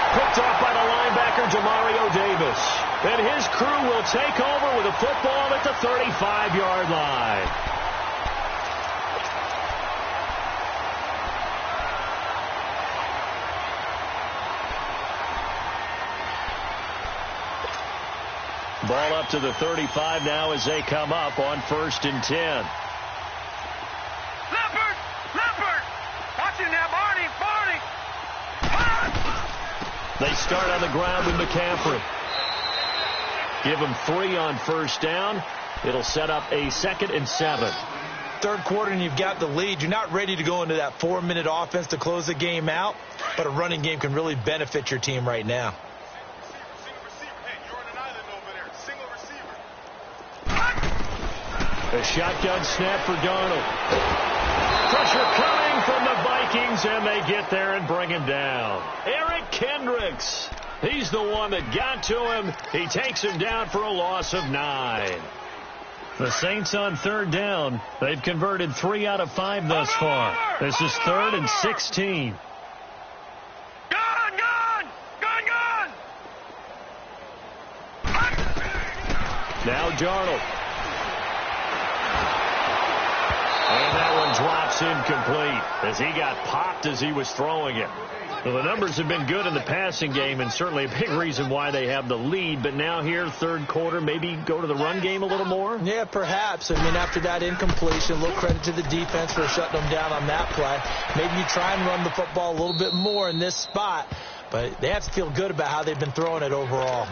Picked off by the linebacker, Demario Davis. And his crew will take over with a football at the 35-yard line. Ball up to the 35 now as they come up on 1st and 10. Leopard! Watch him now, Barney! They start on the ground with McCaffrey. Give him 3 on first down. It'll set up a 2nd and 7. Third quarter and you've got the lead. You're not ready to go into that 4-minute offense to close the game out, but a running game can really benefit your team right now. A shotgun snap for Darnold. Pressure coming from the Vikings, and they get there and bring him down. Eric Kendricks. He's the one that got to him. He takes him down for a loss of 9. The Saints on third down. They've converted 3 out of 5 thus far. This is 3rd and 16. Gun! Now Darnold. And that one drops incomplete as he got popped as he was throwing it. Well, the numbers have been good in the passing game and certainly a big reason why they have the lead. But now here, third quarter, maybe go to the run game a little more? Yeah, perhaps. I mean, after that incompletion, a little credit to the defense for shutting them down on that play. Maybe you try and run the football a little bit more in this spot. But they have to feel good about how they've been throwing it overall.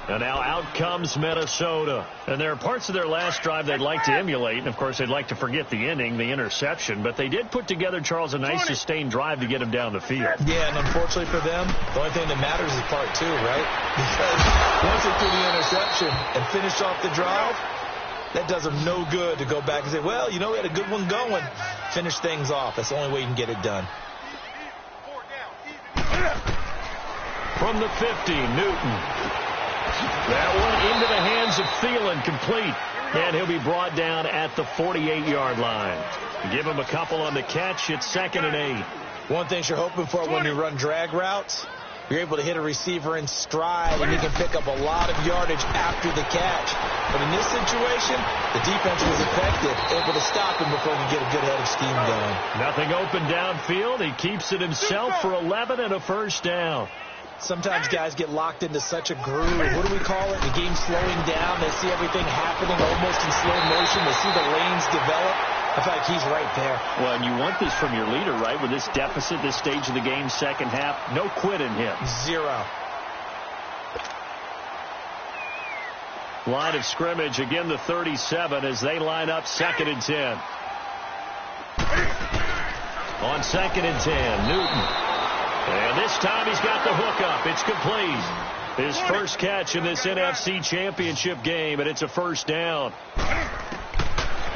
And now out comes Minnesota. And there are parts of their last drive they'd like to emulate. And, of course, they'd like to forget the ending, the interception. But they did put together, Charles, a nice sustained drive to get them down the field. Yeah, and unfortunately for them, the only thing that matters is part 2, right? Because once they do the interception and finish off the drive, that does them no good to go back and say, well, you know, we had a good one going. Finish things off. That's the only way you can get it done. From the 50, Newton. That one into the hands of Thielen, complete. And he'll be brought down at the 48-yard line. Give him a couple on the catch. It's 2nd and 8. One thing you're hoping for when you run drag routes, you're able to hit a receiver in stride, and you can pick up a lot of yardage after the catch. But in this situation, the defense was effective, able to stop him before he could get a good head of steam going. Nothing open downfield. He keeps it himself for 11 and a first down. Sometimes guys get locked into such a groove. What do we call it? The game's slowing down. They see everything happening almost in slow motion. They see the lanes develop. I feel like he's right there. Well, and you want this from your leader, right? With this deficit, this stage of the game, second half, no quit in him. Zero. Line of scrimmage, again the 37 as they line up 2nd and 10. On 2nd and 10, Newton. And this time he's got the hook up. It's complete. His first catch in this NFC Championship game, and it's a first down.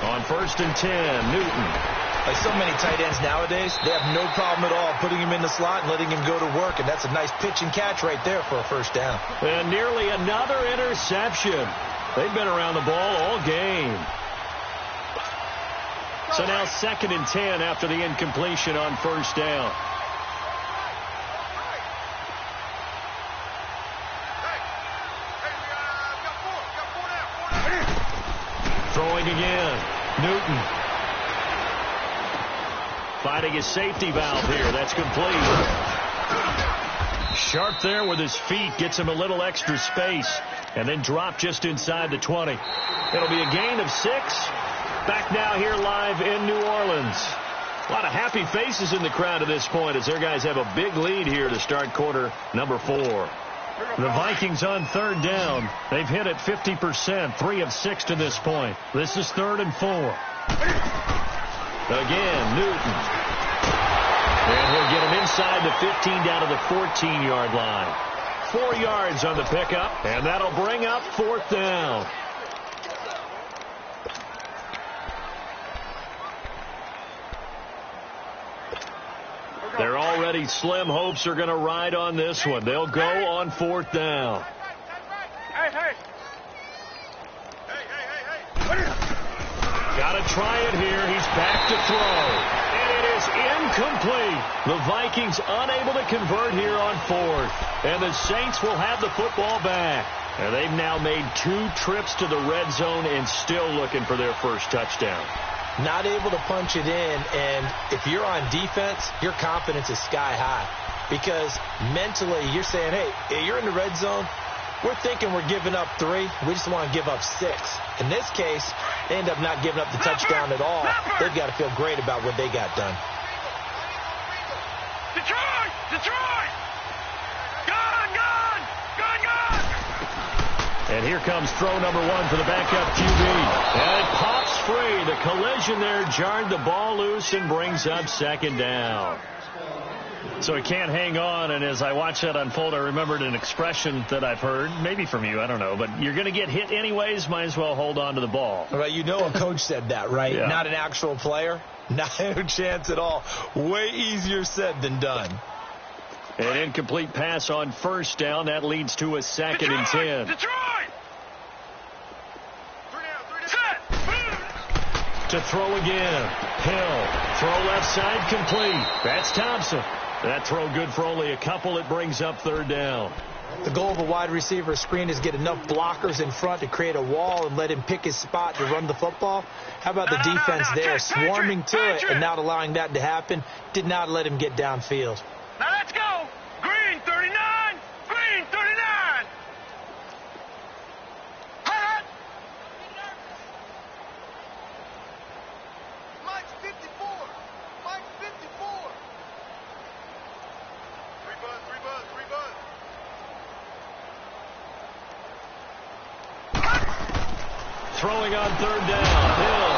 On 1st and 10, Newton. Like so many tight ends nowadays, they have no problem at all putting him in the slot and letting him go to work, and that's a nice pitch and catch right there for a first down. And nearly another interception. They've been around the ball all game. So now 2nd and 10 after the incompletion on first down. Throwing again. Newton. Finding his safety valve here. That's complete. Sharp there with his feet. Gets him a little extra space. And then drop just inside the 20. It'll be a gain of 6. Back now here live in New Orleans. A lot of happy faces in the crowd at this point as their guys have a big lead here to start quarter number 4. The Vikings on 3rd down. They've hit it 50%, 3 of 6 to this point. This is 3rd and 4. Again, Newton. And we'll get him inside the 15 down to the 14-yard line. 4 yards on the pickup, and that'll bring up 4th down. Their already slim hopes are going to ride on this one. They'll go on 4th down. Got to try it here. He's back to throw. And it is incomplete. The Vikings unable to convert here on 4th. And the Saints will have the football back. And they've now made 2 trips to the red zone and still looking for their first touchdown. Not able to punch it in, and if you're on defense, your confidence is sky high. Because mentally, you're saying, hey, you're in the red zone. We're thinking we're giving up 3. We just want to give up 6. In this case, they end up not giving up the touchdown at all. They've got to feel great about what they got done. Detroit! Detroit! Gone! Gone! Gone! Gone! And here comes throw number 1 for the backup QB. And it pops free. The collision there jarred the ball loose and brings up 2nd down. So he can't hang on, and as I watched that unfold, I remembered an expression that I've heard, maybe from you, I don't know, but you're going to get hit anyways, might as well hold on to the ball. Right, you know a coach said that, right? Yeah. Not an actual player. Not a chance at all. Way easier said than done. An incomplete pass on first down. That leads to a 2nd and 10. Detroit! To throw again. Hill. Throw left side complete. That's Thompson. That throw good for only a couple. It brings up 3rd down. The goal of a wide receiver screen is get enough blockers in front to create a wall and let him pick his spot to run the football. How about the defense there swarming to it and not allowing that to happen? Did not let him get downfield. Now let's go! Green 39! Green 39! Hot! Mike's 54! Mike's 54! 3 buzz, 3 buzz, 3 buzz. Throwing on 3rd down. Hill.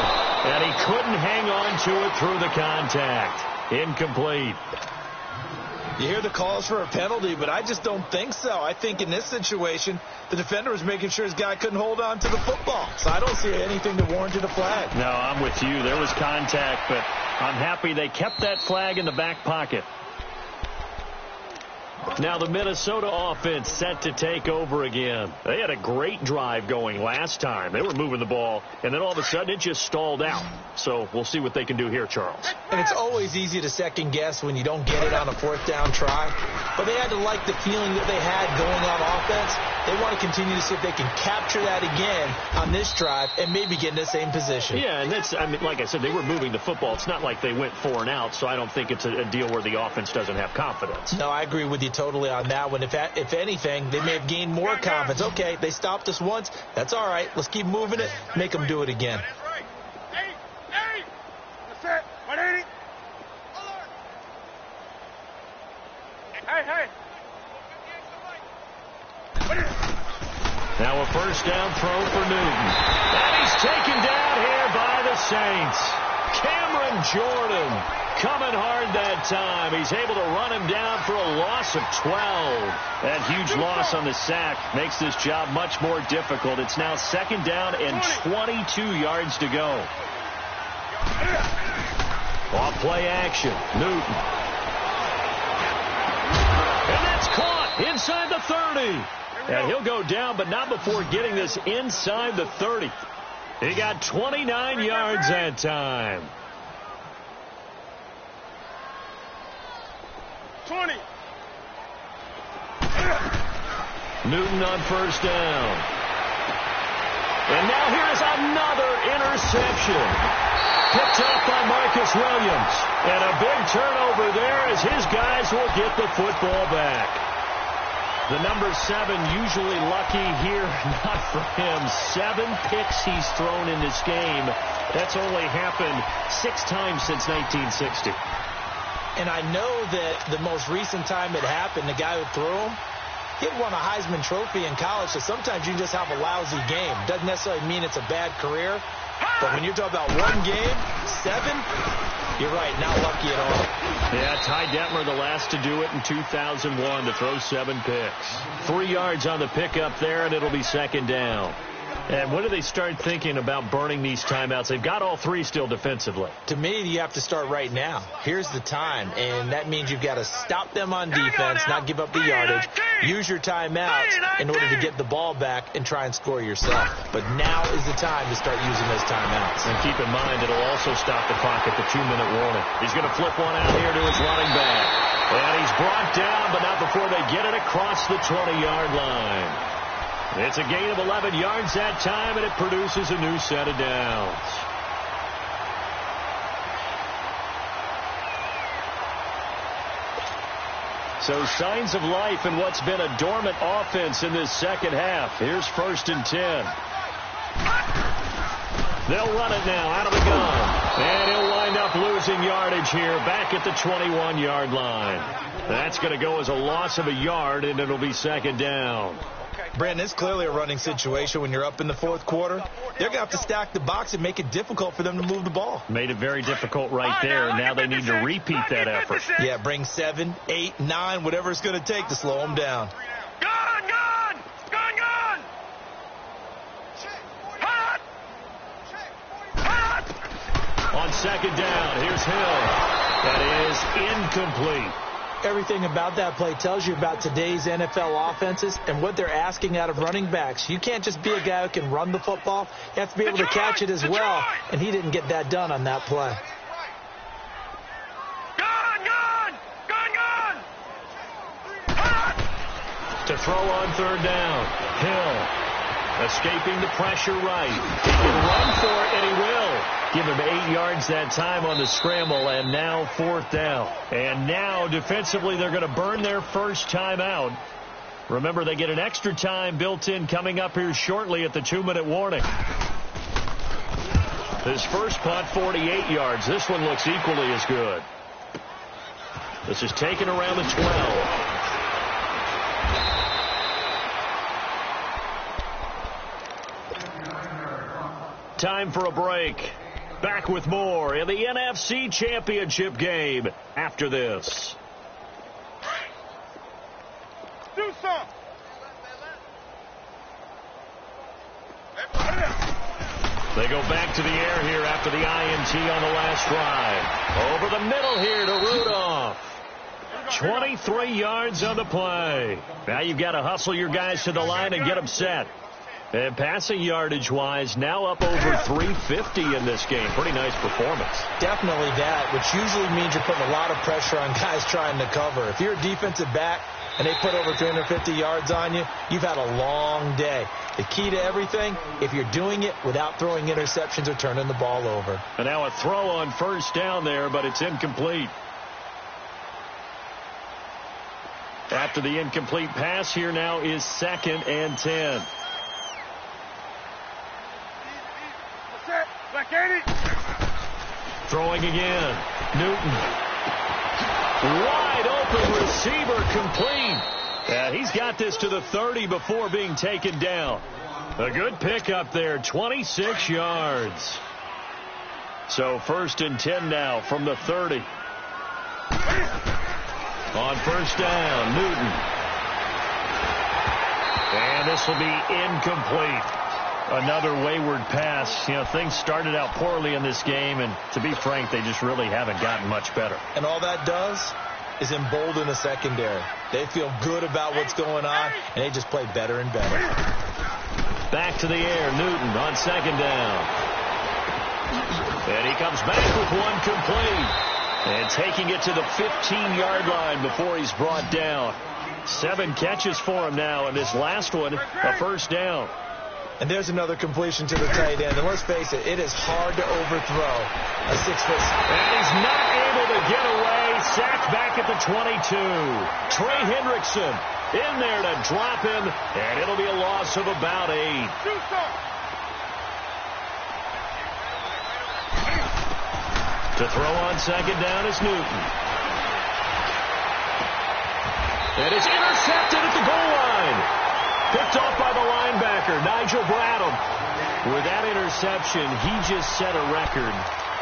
And he couldn't hang on to it through the contact. Incomplete. You hear the calls for a penalty, but I just don't think so. I think in this situation, the defender was making sure his guy couldn't hold on to the football. So I don't see anything that warranted a flag. No, I'm with you. There was contact, but I'm happy they kept that flag in the back pocket. Now the Minnesota offense set to take over again. They had a great drive going last time. They were moving the ball, and then all of a sudden it just stalled out. So we'll see what they can do here, Charles. And it's always easy to second guess when you don't get it on a 4th down try. But they had to like the feeling that they had going on offense. They want to continue to see if they can capture that again on this drive and maybe get in the same position. Yeah, and that's, I mean, like I said, they were moving the football. It's not like they went 4 and out, so I don't think it's a deal where the offense doesn't have confidence. No, I agree with you totally on that one. If anything, they may have gained more confidence. Okay, they stopped us once. That's all right. Let's keep moving it. Make them do it again. Now a first down throw for Newton. And he's taken down here by the Saints. Cameron Jordan coming hard that time. He's able to run him down for a loss of 12. That huge loss on the sack makes this job much more difficult. It's now second down and 22 yards to go. Off play action. Newton. And that's caught inside the 30. And he'll go down, but not before getting this inside the 30. He got 29 yards that time. 20. Newton on first down. And now here's another interception. Picked up by Marcus Williams. And a big turnover there as his guys will get the football back. The number 7 usually lucky here. Not for him. 7 picks he's thrown in this game. That's only happened 6 times since 1960. And I know that the most recent time it happened, the guy who threw him, he had won a Heisman Trophy in college, so sometimes you just have a lousy game. Doesn't necessarily mean it's a bad career, but when you're talking about one game, 7, you're right, not lucky at all. Yeah, Ty Detmer, the last to do it in 2001, to throw 7 picks. 3 yards on the pickup there, and it'll be second down. And when do they start thinking about burning these timeouts? They've got all 3 still defensively. To me, you have to start right now. Here's the time, and that means you've got to stop them on defense, not give up the yardage, use your timeouts in order to get the ball back and try and score yourself. But now is the time to start using those timeouts. And keep in mind, it'll also stop the clock at the 2-minute warning. He's going to flip one out here to his running back. And he's brought down, but not before they get it across the 20-yard line. It's a gain of 11 yards that time, and it produces a new set of downs. So signs of life in what's been a dormant offense in this second half. Here's first and 10. They'll run it now out of the gun. And he'll wind up losing yardage here back at the 21-yard line. That's going to go as a loss of a yard, and it'll be second down. Brandon, it's clearly a running situation when you're up in the fourth quarter. They're going to have to stack the box and make it difficult for them to move the ball. Made it very difficult right there. Now they need to repeat that effort. Yeah, bring 7, 8, 9, whatever it's going to take to slow them down. Gun! Hot! On second down, here's Hill. That is incomplete. Everything about that play tells you about today's NFL offenses and what they're asking out of running backs. You can't just be a guy who can run the football. You have to be able to catch it as well, and he didn't get that done on that play. To throw on third down, Hill escaping the pressure right. He can run for it, and he will. Give him 8 yards that time on the scramble, and now fourth down. And now, defensively, they're going to burn their first timeout. Remember, they get an extra time built in coming up here shortly at the 2-minute warning. This first punt, 48 yards. This one looks equally as good. This is taken around the 12. Time for a break. Back with more in the NFC Championship game after this. Do something. They go back to the air here after the INT on the last drive. Over the middle here to Rudolph. 23 yards on the play. Now you've got to hustle your guys to the line and get them set. And passing yardage-wise, now up over 350 in this game. Pretty nice performance. Definitely that, which usually means you're putting a lot of pressure on guys trying to cover. If you're a defensive back and they put over 350 yards on you, you've had a long day. The key to everything, if you're doing it without throwing interceptions or turning the ball over. And now a throw on first down there, but it's incomplete. After the incomplete pass, here now is second and 10. Throwing again. Newton. Wide open receiver complete. He's got this to the 30 before being taken down. A good pickup there, 26 yards. So 1st and 10 now from the 30. On 1st down, Newton. And this will be incomplete. Another wayward pass. You know, things started out poorly in this game, and to be frank, they just really haven't gotten much better. And all that does is embolden the secondary. They feel good about what's going on, and they just play better and better. Back to the air, Newton on 2nd down. And he comes back with one complete. And taking it to the 15-yard line before he's brought down. 7 catches for him now, and this last one, a 1st down. And there's another completion to the tight end. And let's face it, it is hard to overthrow a 6-foot. And he's not able to get away. Sacked back at the 22. Trey Hendrickson in there to drop him, and it'll be a loss of about 8. To throw on 2nd down is Newton. And it's intercepted at the goal line. Picked off by the linebacker, Nigel Bradham. With that interception, he just set a record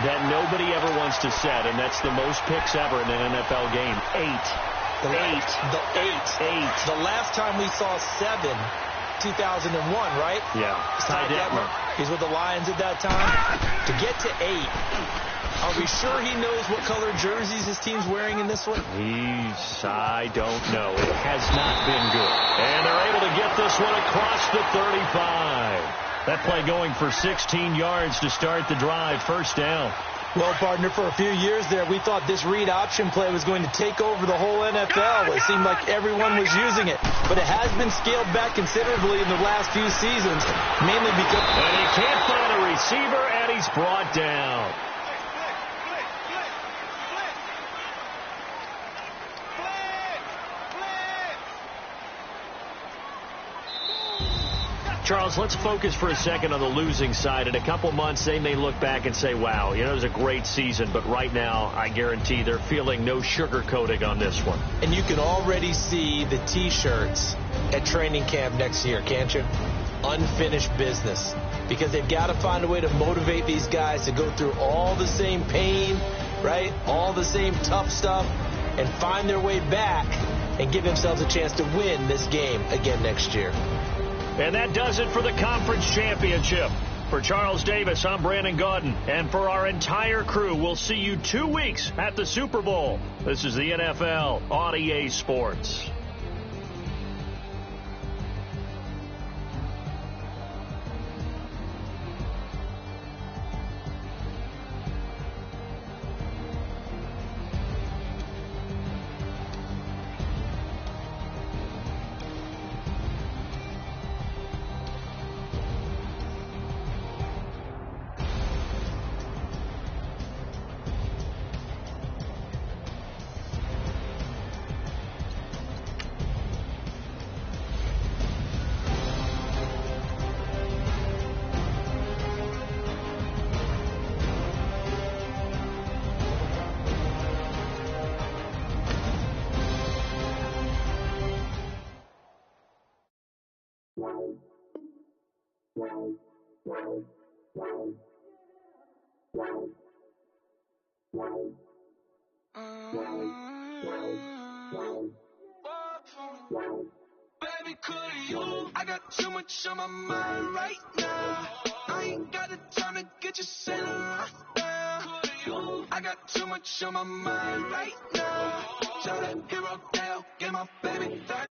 that nobody ever wants to set, and that's the most picks ever in an NFL game. 8. The last time we saw 7, 2001, right? Yeah. Ty Detmer. He's with the Lions at that time. To get to 8, are we sure he knows what color jerseys his team's wearing in this one? I don't know. It has not been good. And they're able to get this one across the 35. That play going for 16 yards to start the drive. 1st down. Well, partner, for a few years there, we thought this read option play was going to take over the whole NFL. It seemed like everyone was using it. But it has been scaled back considerably in the last few seasons, mainly because... And he can't find a receiver, and he's brought down. Charles, let's focus for a second on the losing side. In a couple months, they may look back and say, wow, you know, it was a great season. But right now, I guarantee they're feeling no sugarcoating on this one. And you can already see the T-shirts at training camp next year, can't you? Unfinished business. Because they've got to find a way to motivate these guys to go through all the same pain, right? All the same tough stuff, and find their way back and give themselves a chance to win this game again next year. And that does it for the conference championship. For Charles Davis, I'm Brandon Gaudin. And for our entire crew, we'll see you 2 weeks at the Super Bowl. This is the NFL on EA Sports. Baby, could you? I got too much on my mind right now. I ain't got the time to get you sailing right now. I got too much on my mind right now. Shout out hero down, get my baby that.